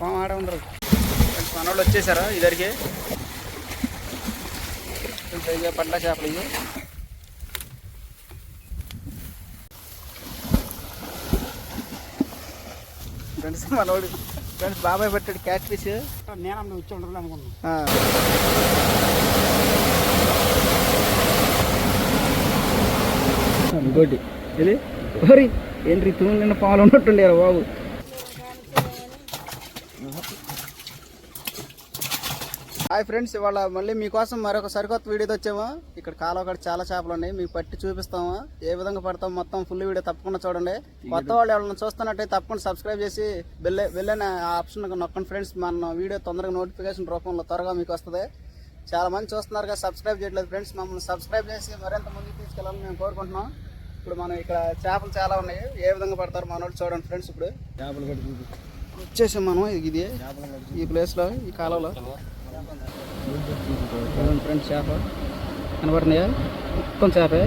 పాము ఆడ ఉండరు. మన వాళ్ళు వచ్చేసారా ఇద్దరికి పడ్డ చేపలు ఇవి. ఫ్రెండ్స్ మనోడు ఫ్రెండ్స్ బాబాయ్ పెట్టాడు క్యాట్ ఫిష్. నేను వచ్చి ఉండదు అనుకున్నాను. ఇంకోటి ఇది మరి ఏంటి తూము నిన్న పాలు ఉన్నట్టుండే బాబు. హాయ్ ఫ్రెండ్స్, ఇవాళ మళ్ళీ మీకోసం మరొక సరికొత్త వీడియోతో వచ్చాము. ఇక్కడ కాలువ కాడ చాలా చేపలు ఉన్నాయి, మీకు పట్టి చూపిస్తాము. ఏ విధంగా పడతాం మొత్తం ఫుల్ వీడియో తప్పకుండా చూడండి. కొత్త వాళ్ళు ఎవరైనా చూస్తున్నట్టయితే తప్పకుండా సబ్స్క్రైబ్ చేసి బెల్ అనే ఆప్షన్ నొక్కండి ఫ్రెండ్స్. మన వీడియో తొందరగా నోటిఫికేషన్ రూపంలో త్వరగా మీకు వస్తుంది. చాలా మంది చూస్తున్నారు కదా, సబ్స్క్రైబ్ చేయట్లేదు ఫ్రెండ్స్. మమ్మల్ని సబ్స్క్రైబ్ చేసి మరింత ముందుకు తీసుకెళ్ళాలని మేము కోరుకుంటున్నాం. ఇప్పుడు మనం ఇక్కడ చేపలు చాలా ఉన్నాయి, ఏ విధంగా పడతారు మన వాళ్ళు చూడండి ఫ్రెండ్స్. ఇప్పుడు చేపలు కట్టి వచ్చేసాం మనం ఇది ఈ ప్లేస్లో, ఈ కాలంలో ఫ్రెండ్స్. చేప కనబడుతున్నాయా? మొత్తం చేపే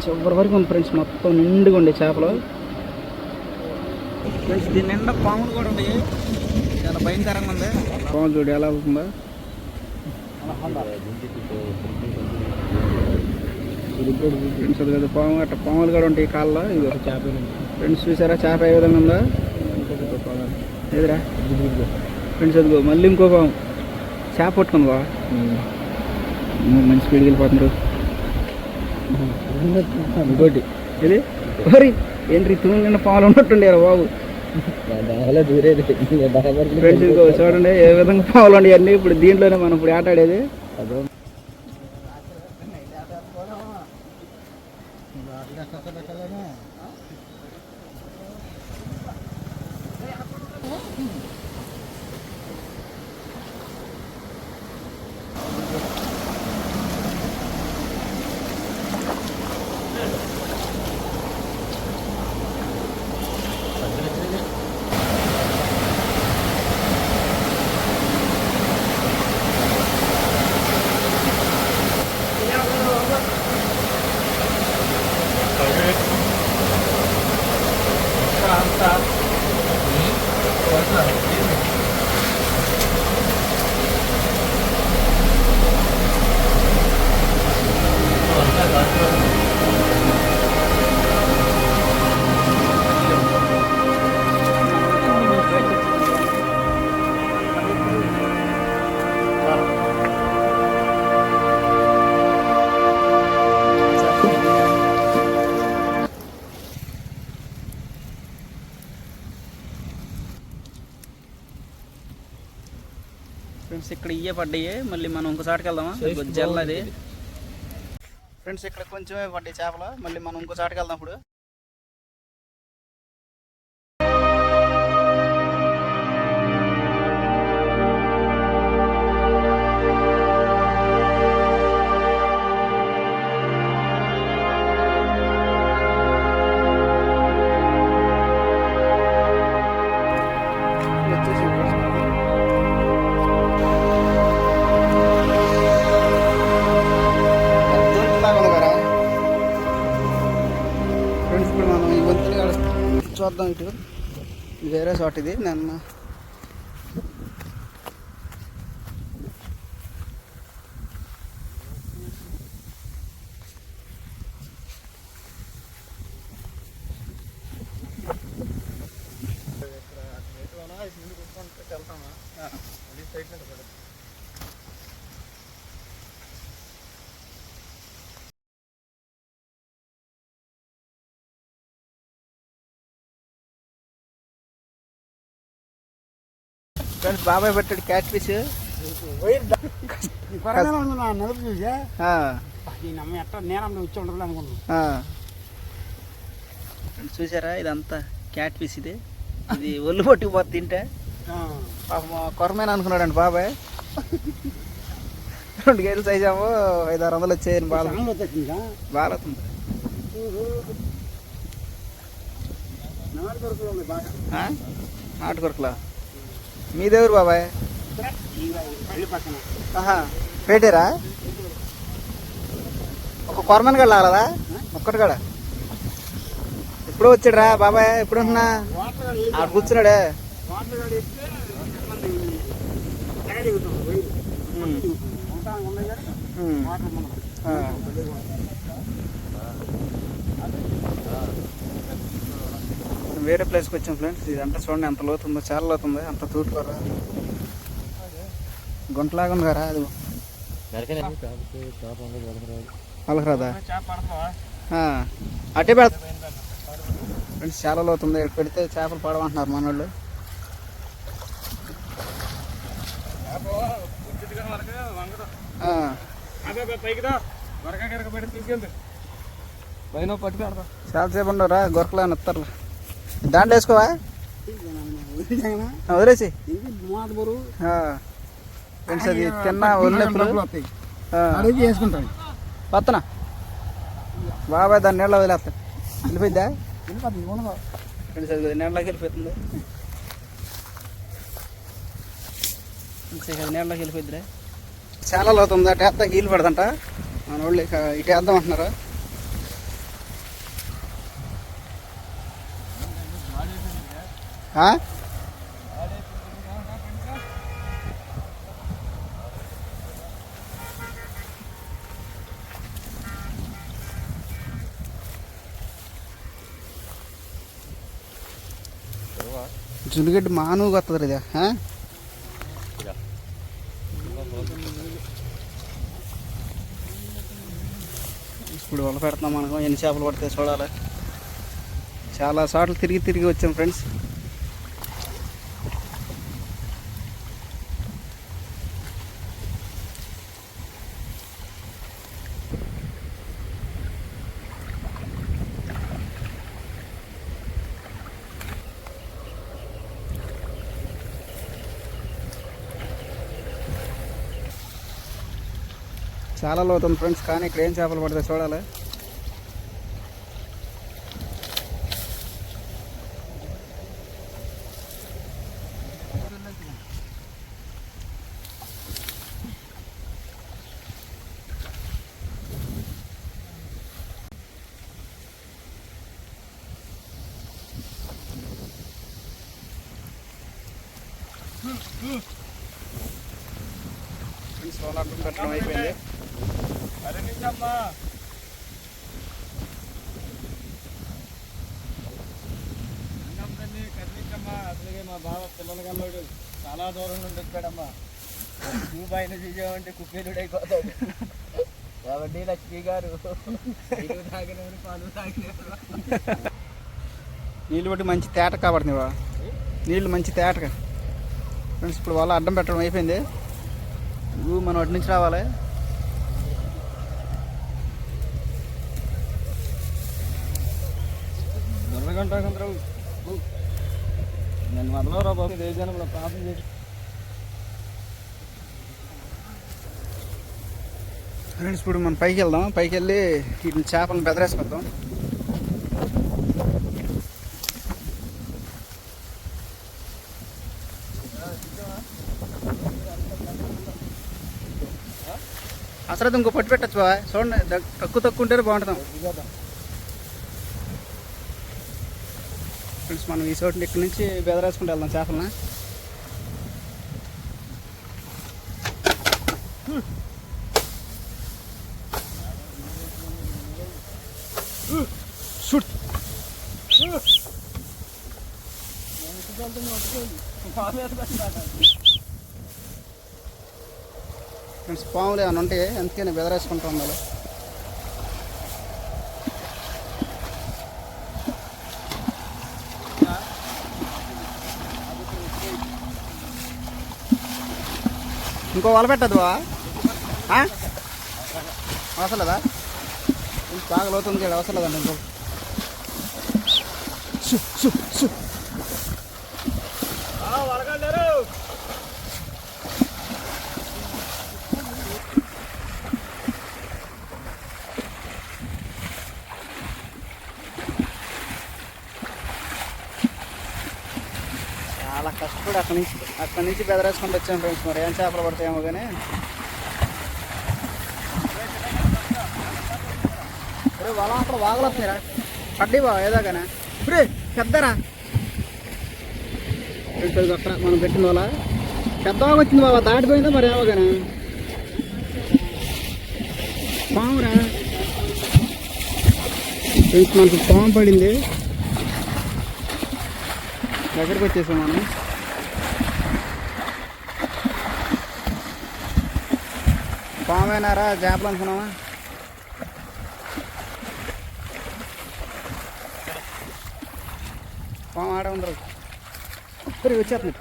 చివరి వరకు ఉంది ఫ్రెండ్స్, మొత్తం నిండుగా ఉండే చేపలు ఫ్రెండ్స్. దీని నిండా పాములు కూడా ఉన్నాయి, చాలా భయంకరంగా ఉంది. పాములు చూడు ఎలా అవుతుందా. ఫ్రెండ్స్ అది కదా పాము, అట్లా పాములు కూడా ఉంటాయి కాళ్ళలో. ఇది ఒక చేప ఫ్రెండ్స్, చూసారా చేప ఏ విధంగా ఉందా? ఎదురా ఫ్రెండ్స్, అదిగో మళ్ళీ ఇంకో పాము చేప పట్టుకుంది బా. మంచి స్పీడ్కి వెళ్ళిపోతున్నారు. ఇంకోటి ఇది మరి ఏంటి తూము నిన్న పాలు ఉన్నట్టుండే బాబు. ఫ్రెండ్స్ ఇంకో చూడండి ఏ విధంగా పావులు ఉండే అన్నీ. ఇప్పుడు దీంట్లోనే మనం ఇప్పుడు ఆట ఆడేది. ఫ్రెండ్స్ ఇక్కడ ఇయ్యే పడ్డాయి, మళ్ళీ మనం ఇంకోసాటికి వెళ్దామా? జల్లది ఫ్రెండ్స్, ఇక్కడ కొంచెమే పడ్డాయి చేపలు, మళ్ళీ మనం ఇంకోసాటికి వెళ్దాం. ఇప్పుడు చూద్దాం. ఇటు వేరే చోట ఇది నన్ను ఫ్రెండ్స్ బాబాయ్ పెట్టాడు క్యాట్ ఫిష్. నలుపు చూసా నేను వచ్చి ఉండదు అనుకున్నాను. చూసారా ఇదంతా క్యాట్ ఫిష్. ఇది ఒళ్ళు పట్టుకుపోతుంది తింటే. కొరమేన అనుకున్నాడండి బాబాయ్. 2 కేజీలు సైజాము 500-600 వచ్చాయని బాగా బాగా అవుతుంది. నాటు కొరకలా మీదెవరు బాబాయ్? పెట్టారా? ఒక కొరమన్ గడ లాగలదా? ఒక్కటి కూడా ఎప్పుడో వచ్చాడు రా బాబాయ్. ఎప్పుడు ఉంటున్నా ఆడ కూర్చున్నాడే. వాటర్ గాడి ఎక్కితే ఎంతమంది తెగ దిగుతుంది వైరు ఉంటాను ఉన్నాయి కానీ వాటర్ మనం వేరే ప్లేస్కి వచ్చాం ఫ్రెండ్స్. ఇదంతా చూడండి ఎంత లోతుందో, చాలా లోతుంది. అంత తూటుకోరా గుంటలాగా ఉంది కదా అది పలకరాదా అట్టే పెడతా ఫ్రెండ్స్. చాలా లోతుంది, పెడితే చేపలు పడమంటున్నారు మన వాళ్ళు. చాలాసేపు ఉండవురా గొరకలా ఇస్తారు. దాంట్లో వేసుకోవా వదిలేసి ఫ్రెండ్స్. అది తిన్న వదిలేపులు వేసుకుంటాను పత్తన బాబాయ్ దాన్ని నీళ్ళ వదిలేస్తా. వెళ్ళిపోయిద్దా ఫ్రెండ్స్? అది నీళ్ళకి వెళ్ళిపోతుంది. అది నీళ్ళకి వెళ్ళిపోద్దిరా. చాలా లోతుంది. అటు వేస్తా హీల్ పడదంట మన వాళ్ళు. ఇటు వేద్దాం అంటున్నారు. జున్నుగడ్డి మానుగా వస్తుంది ఇదా. ఇప్పుడు వల పెడుతున్నాం మనకు. ఎన్ని చేపలు పడితే చూడాలి. చాలా సార్లు తిరిగి తిరిగి వచ్చాం ఫ్రెండ్స్. చాలా లోతుంది ఫ్రెండ్స్, కానీ ఇక్కడ ఏం చేపలు పడితే చూడాలి. సోలార్ పెట్టడం అయిపోయింది. అసలుగే మా బావ పిల్లల కల్లోడు చాలా దూరం నుండి వచ్చాడమ్మా. పైన చూసామంటే కుప్పేరుడు అయిపోతాడు కాబట్టి లక్ష్మి గారు నీళ్ళు బట్టి మంచి తేట కాబట్టి నీళ్ళు మంచి తేటగా ఫ్రెండ్స్. ఇప్పుడు వాళ్ళ అడ్డం పెట్టడం అయిపోయింది. మనం అటు నుంచి రావాలి. నేను మొదలరా బాబు దేశానంలో పాపం చేసి ఫ్రెండ్స్. ఇప్పుడు మనం పైకి వెళ్దాం. పైకి వెళ్ళి వీటిని చేపలను బెదరేసుకొద్దాం. అసలు ఇంకో పట్టు పెట్టచ్చు బా. చూడండి తక్కువ ఉంటేనే బాగుంటుంది ఫ్రెండ్స్. మనం ఈ చోటు ఇక్కడి నుంచి బెదరేసుకుంటూ వెళ్దాం చేపలను. ఫ్రెండ్స్ పాములు ఏమైనా ఉంటే అందుకని బెదరేసుకుంటూ ఉండాలి. ఇంకో వల పెట్టద్దు అవసరం లేదా? బాగా లోతుంది కదా, అవసరం లేదండి ఇంకో. చాలా కష్టపడి అక్కడి నుంచి బెదరేసుకుంటూ వచ్చాను ఫ్రెండ్స్. మరి ఏం చేపలు పడతాయేమో కానీ. ఇప్పుడు వాళ్ళ అక్కడ వాగలు వస్తున్నారా? పడ్డి బా ఏదో కానీ. ఇప్పుడు పెద్దరా ఫ్రెండ్స్ అక్కడ మనం పెట్టిన వాళ్ళ పెద్దగా వచ్చింది బాబా, దాటిపోయిందా మరి ఏమో కానీ పామురా ఫ్రెండ్స్, మనకు పాము పడింది. దగ్గరికి వచ్చేసాం మనం. పామేనారా చేపలు అనుకున్నావా? పాము ఆడే ఉండరు వచ్చేస్తుంది.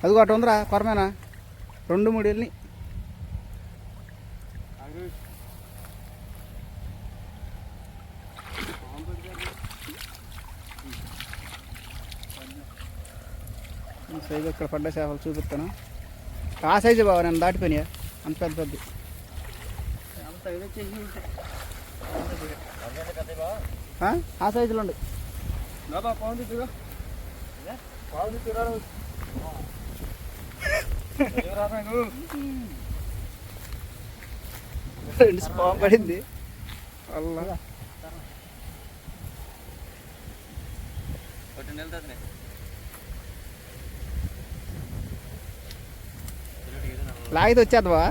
అదిగో అటు ఉందిరా కొరమేనా, 2-3 వెళ్ళి. సైజు ఇక్కడ పడ్డ చేపలు చూపిస్తాను. ఆ సైజు బావ, నేను దాటిపోయినాయా అంత పెద్ద పెద్ద. ఆ సైజులో ఉండి పాము పడింది అల్లా. లాగితే వచ్చేద్దావా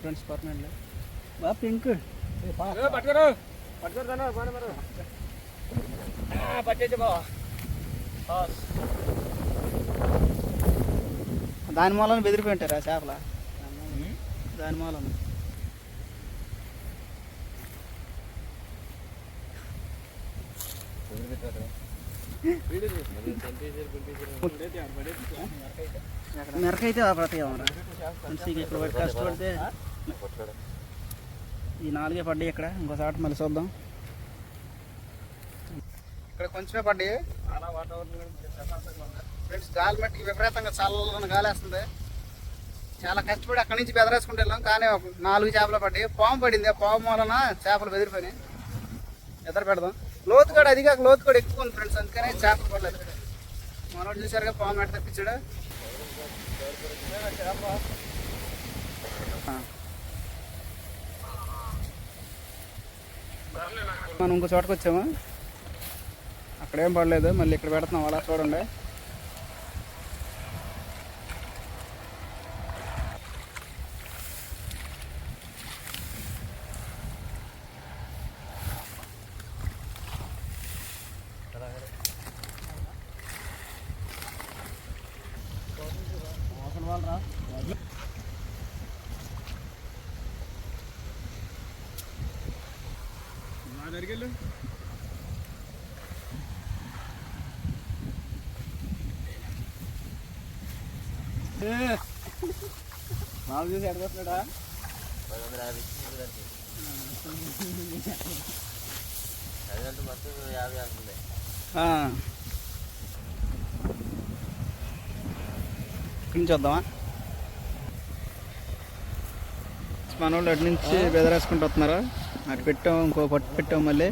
ఫ్రెండ్స్? పర్మనెంట్ బా పింక్ దాని మూలను బెదిరిపోయి ఉంటారా చేపల? దాని మూలను మెరకైతే పడతాయమ్మరా. ఇక్కడ కష్టపడితే ఈ 4 పడ్డాయి. ఇక్కడ ఇంకోసారి మళ్ళీ చూద్దాం. ఇక్కడ కొంచెమే పడ్డాయి ఫ్రెండ్స్. గాలి మట్టికి విపరీతంగా చల్లని గాలి వేస్తుంది. చాలా కష్టపడి అక్కడి నుంచి బెదరేసుకుంటూ వెళ్ళాం, కానీ 4 చేపలు పడ్డాయి. పాము పడింది. ఆ పాము వలన చేపలు బెదిరిపోయినాయి. ఎదురు పెడదాం. లోతు కూడా అది కాక లోతు కూడా ఎక్కువ ఉంది ఫ్రెండ్స్, అందుకనే చేపలు పడలేదు. మనోడు చూసారుగా పాము ఎట్ట తప్పించాడు. మనం ఇంకో చోటకు వచ్చాము, అక్కడేం పడలేదు. మళ్ళీ ఇక్కడ పెడుతున్నాం అలా చూడండి. మాకు చూసి ఎడగొస్తున్నాడా? ఇక్కడి నుంచి వద్దామా? మన వాళ్ళు అటు నుంచి బెదరేసుకుంటూ వస్తున్నారు. అటు పెట్టాం, ఇంకో పట్టు పెట్టాం. మళ్ళీ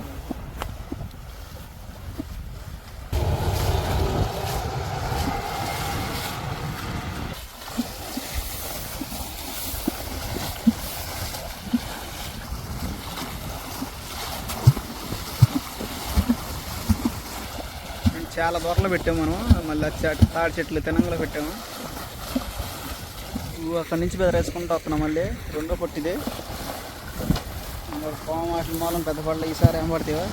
చాలా దూరంలో పెట్టాము మనం. మళ్ళీ తాడి చెట్లు తినంగలో పెట్టాము. అక్కడి నుంచి బెదరేసుకుంటూ వస్తున్నాం. మళ్ళీ 2వ పొట్టిది. పాము వాటి మూలం పెద్ద పడలే. ఈసారి ఏం పడతావా?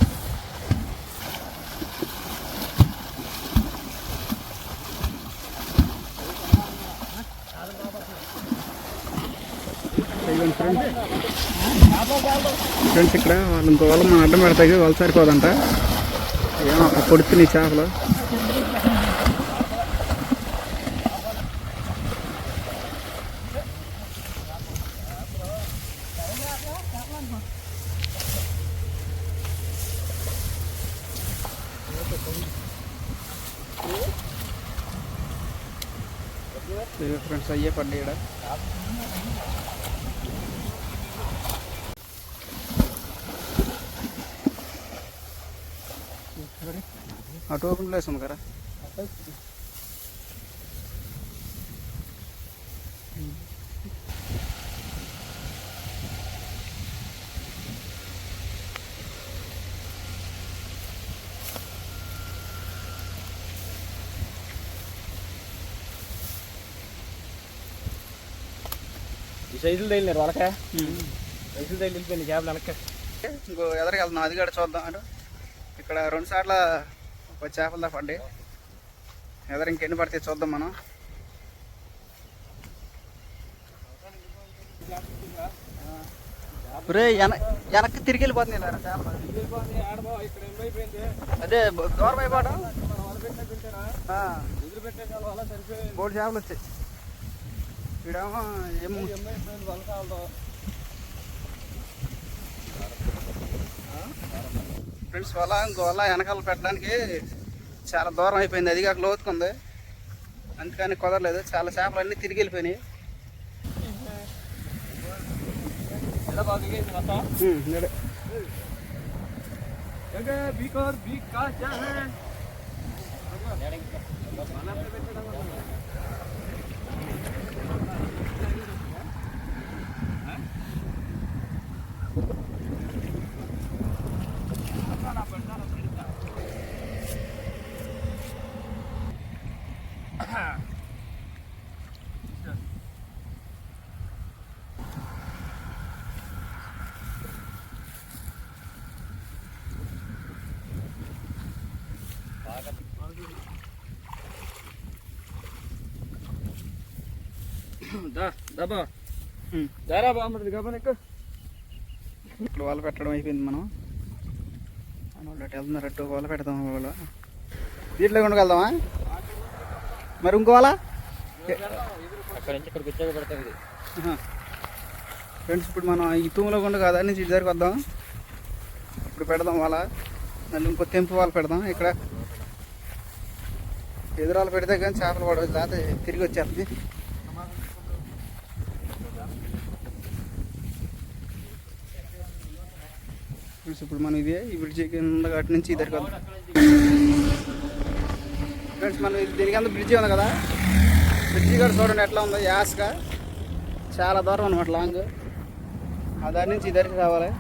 ఫ్రెండ్స్, ఇక్కడ వాళ్ళు ఇంకో వాళ్ళు మనం అడ్డం పెడతాయి. వాళ్ళు సరిపోదంట. ఏమో అక్కడ పొడుతున్నాయి చేపలు. ఫ్రెండ్స్ అయ్యే పడ్డాయి ఇక్కడ. అటు ఓపెన్ ప్లేస్ ఉంది కదా. సైజులు తగిలినారు వాళ్ళకే సైజులు తగిలిపోయింది క్యాబ్లు వెనక్కి. ఇంకో ఎదరికి వెళ్తున్నాం, అది కూడా చూద్దాం అటు. ఇక్కడ 2 సార్లు ఒక చేపలు తప్పండి, ఎదరు ఇంకెన్ని పడితే చూద్దాం మనం. వెనక్కి తిరిగి వెళ్ళిపోతుంది చేపలు. అదే దూరం అయిపోవడం, బోర్డు చేపలు వచ్చాయి. ఇక్కడేమో ఫ్రెండ్స్ ఇంకో వల్ల వెనకాల పెట్టడానికి చాలా దూరం అయిపోయింది, అది కాక లోతుకుంది, అందుకని కుదరలేదు. చాలా చేపలు అన్నీ తిరిగి వెళ్ళిపోయినాయి. ఇప్పుడు వల పెట్టడం అయిపోయింది. మనం అటు వెళ్తున్నారు, అటు వల పెడతాం. వాళ్ళు దీంట్లో కొనుకెళ్దామా మరి? ఇంకో వల అక్కడ నుంచి ఇక్కడికి వచ్చాక పెడతాం. ఫ్రెండ్స్ ఇప్పుడు మనం ఈ తూములో కొండ కాదా నుంచి ఇటు దగ్గరికి వద్దాం. ఇప్పుడు పెడదాం వల, మళ్ళీ ఇంకో తెంపు వాళ్ళు పెడదాం. ఇక్కడ ఎదురాలు పెడితే కానీ చేపలు పడవచ్చు, లేకపోతే తిరిగి వచ్చేస్తుంది. ఇప్పుడు మనం ఇదే ఈ బ్రిడ్జి కింద అటు నుంచి ఇద్దరికి వద్దాం. ఫ్రెండ్స్ మనం దీనికి అంతా బ్రిడ్జి ఉంది కదా, బ్రిడ్జి కూడా చూడండి ఎట్లా ఉందో, యాస్గా చాలా దూరం అనమాట, లాంగ్. ఆ దాని నుంచి ఇద్దరికి రావాలి.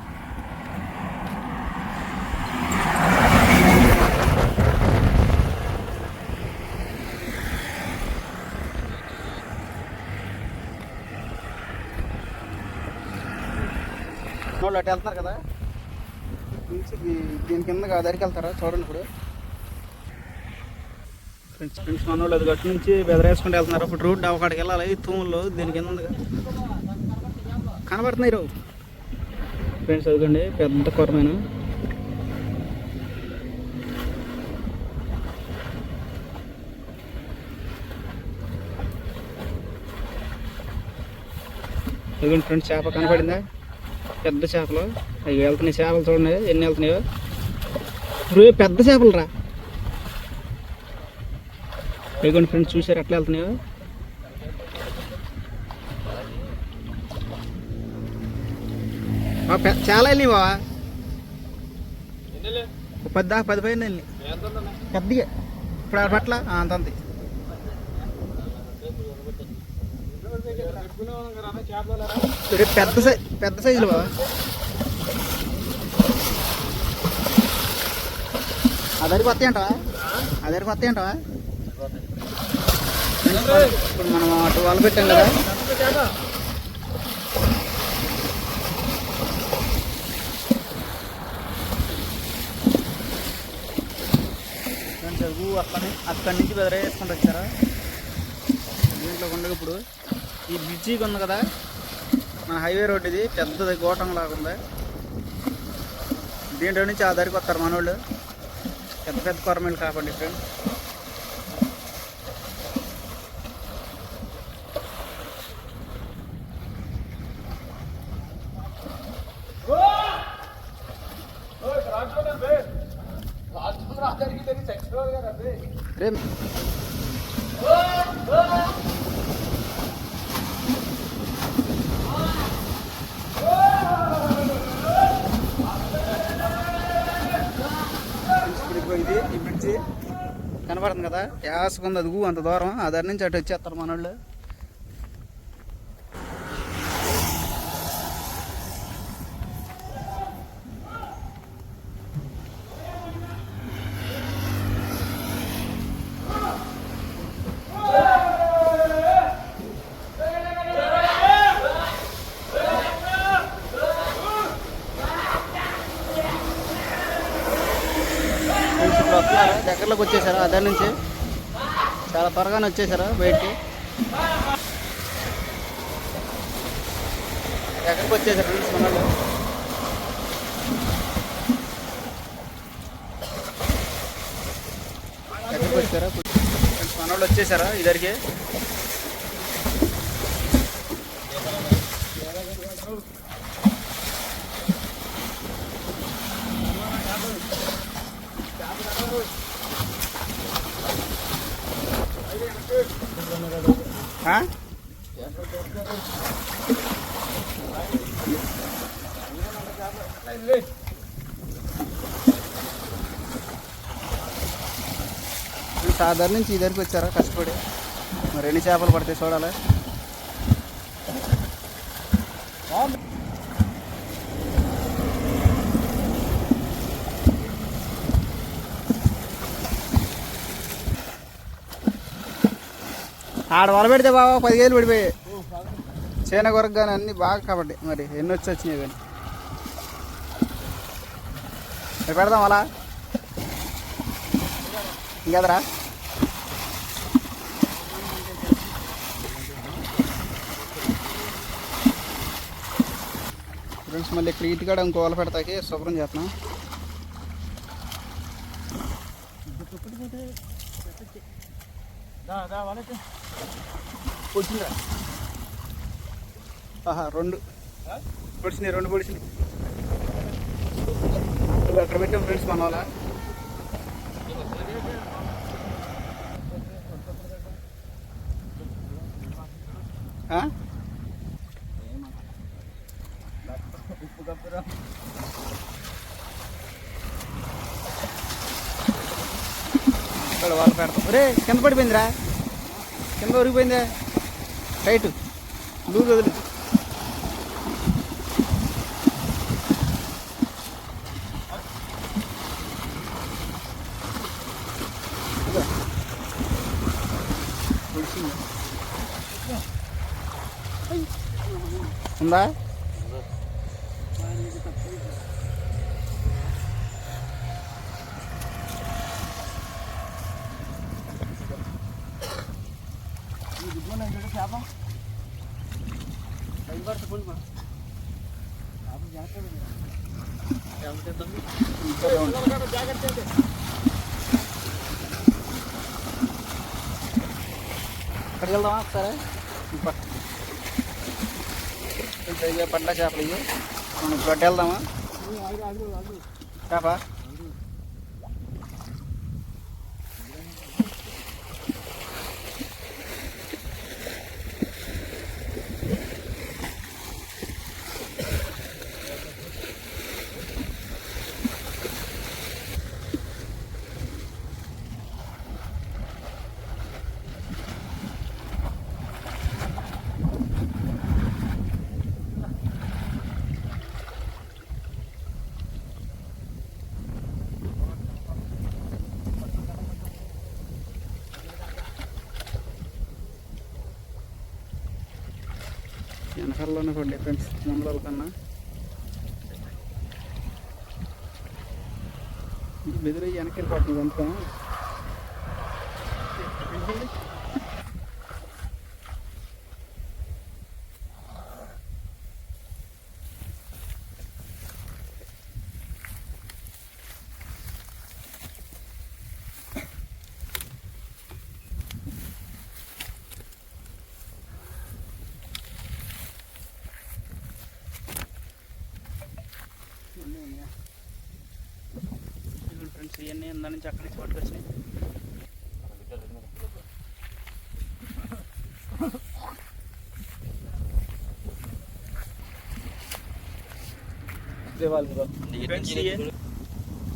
వాళ్ళు అటు వెళ్తున్నారు కదా, నుంచి దీని కింద దగ్గరికి వెళ్తారా చూడండి. ఇప్పుడు ఫ్రెండ్స్ మన వాళ్ళు అది గట్టు నుంచి బెదరేసుకుంటూ వెళ్తున్నారు. ఇప్పుడు రోడ్డు అక్కడికి వెళ్ళాలి. తూముల్లో దీని కింద కనబడుతున్నాయి రావు. ఫ్రెండ్స్ అదిగండి పెద్ద కొరమైన. అదిగండి ఫ్రెండ్స్ చేప కనపడిందా, పెద్ద చేపలు. అవి వెళ్తున్నాయి చేపలు, చూడండి ఎన్ని వెళ్తున్నాయో. పెద్ద చేపలు రా. ఇదిగోండి ఫ్రెండ్స్ చూసారు ఎట్లా వెళ్తున్నాయో. చాలా వెళ్ళినాయి బావా, 10 పైన వెళ్ళి పెద్దగా. ఇప్పుడు పట్ల అంత పెద్ద సైజులు బావా. అదరికి వస్తాయి అంటావా? అదరికి వస్తాయి అంటావా? ఇప్పుడు మనం అటు వల పెట్టాం కదా, అక్కడి నుంచి బెదరేసుకుంటూ వచ్చారా. దీంట్లో ఉండగా ఇప్పుడు ఈ బ్రిడ్జికి ఉంది కదా, మన హైవే రోడ్ ఇది పెద్దది గోటం లాగా ఉంది. దీంట్లో నుంచి ఆ దరికి వస్తారు మనోళ్ళు, పెద్ద పెద్ద కొరమేలు కాపాడి. ఫ్రెండ్స్ రేం ఇది ఈ బ్రిడ్జి కనపడుతుంది కదా, యాసకుంది అది అంత దూరం. ఆ దాని నుంచి అటు వచ్చేస్తారు మనోళ్ళు. వస్తున్నారా, దగ్గరలోకి వచ్చేసారా అదే నుంచి? చాలా త్వరగానే వచ్చేసారా బయటికి? ఎక్కడికి వచ్చేసారు ఫ్రెండ్స్ మనోళ్ళు? ఎక్కడికి వచ్చారా ఫ్రెండ్స్ మనోళ్ళు? వచ్చేసారా ఇద్దరికి? సాధారణ నుంచి ఈ దగ్గరికి వచ్చారా కష్టపడి? మరి ఎన్ని చేపలు పడతాయి చూడాలి. ఆడ వల పెడితే బాబా 10 కేజీలు పడిపోయాయి. చీన కొరకు కానీ అన్నీ బాగా కాబట్టి మరి ఎన్ని వచ్చినాయి కానీ పెడదాం అలా ఇంకదరా. ఫ్రెండ్స్ మళ్ళీ ఇక్కడ ఈత కూడా ఇంకో వల పెడతాకి శుభ్రం చేస్తున్నాం. ఆహా 2 పొడిచినాయి, 2 పొడిచినాయి. అక్కడ పెట్టాం ఫ్రెండ్స్ మన వాళ్ళ. ఇక్కడ వాళ్ళు పెడతాం. ఒరే కింద పడిపోయిందిరా, కింద ఉరిగిపోయిందే. టైట్ లూజ్ వదిలి. ఉందా? అక్కడికి వెళ్దామా ఒకసారి? పట్ల చేపలు ఇవి మనం ఇప్పుడు వెళ్దామా? చేప వెనకాలలోనే పడ్డాయి ఫ్రెండ్స్ ముందర కన్నా. బెదిరి వెనక్కి వెళ్ళిపోతుంది అంతా. ఫ్రెండ్స్ ఇవన్నీ దాని నుంచి అక్కడి నుంచి పట్టుకొచ్చినాయి.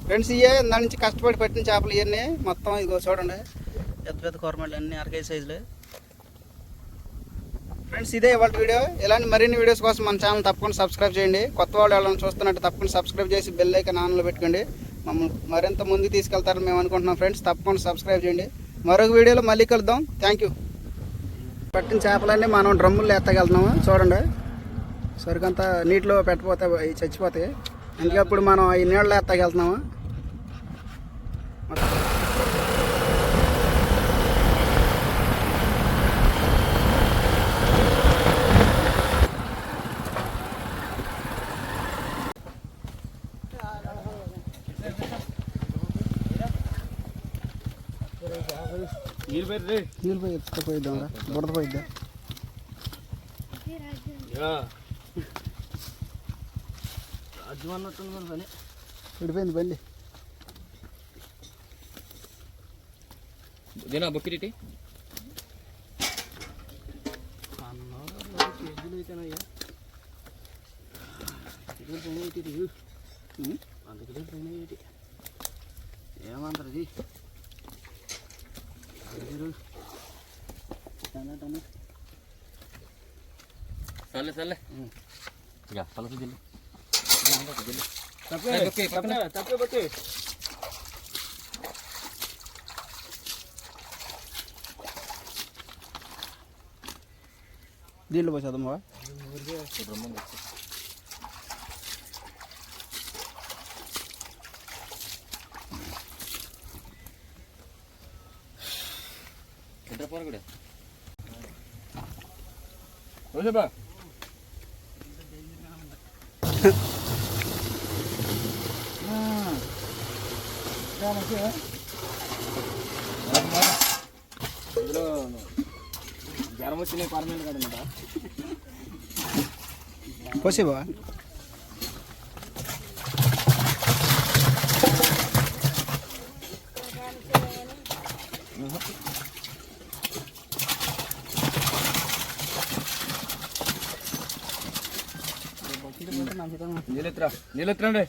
ఫ్రెండ్స్ ఇవే దాని నుంచి కష్టపడి పట్టిన చేపలు ఇవన్నీ మొత్తం. ఇదిగో చూడండి పెద్ద పెద్ద కూరమళ్ళు అన్నీ 1 కేజీ సైజులు. ఫ్రెండ్స్ ఇదే ఇవాళ వీడియో. ఇలాంటి మరిన్ని వీడియోస్ కోసం మన ఛానల్ తప్పకుండా సబ్స్క్రైబ్ చేయండి. కొత్త వాళ్ళు ఎవరైనా చూస్తున్నట్టు తప్పకుండా సబ్స్క్రైబ్ చేసి బెల్ ఐకాన్ ఆన్లో పెట్టుకోండి. మమ్మల్ని మరింత ముందుకు తీసుకెళ్తారని మేము అనుకుంటున్నాం ఫ్రెండ్స్. తప్పకుండా సబ్స్క్రైబ్ చేయండి. మరొక వీడియోలో మళ్ళీ కలుద్దాం. Thank you. పట్టిన చేపలన్నీ మనం డ్రమ్ముల్లో ఎత్తగలుగుతున్నాము. చూడండి సరికంతా నీటిలో పెట్టపోతే అవి చచ్చిపోతాయి. అందుకే అప్పుడు మనం ఈ నీళ్ళలో ఎత్తగలుగుతున్నాము. నీళ్ళు పెట్టి నీళ్ళు పోయి ఎత్తుతో పోయిద్దాం రా, బుడత పోయిద్దా. రాజ్యం అన్నట్టుంది మరి పని. విడిపోయింది బండి. దేనా బొక్కిటి కేజీలు అయితేనయ్యా అందుకే పైన ఏమంటారు ఇది సర్లే సర్లే ఇక పలస జిల్లు తప్పే బొక్కి దీంట్లో పోసేద్దామా. కూడా బా ఇందులో జ్వరం వచ్చినాయి పర్మనెంట్ కదన్నమాట. పోసేవా నీళ్ళెత్తరండి.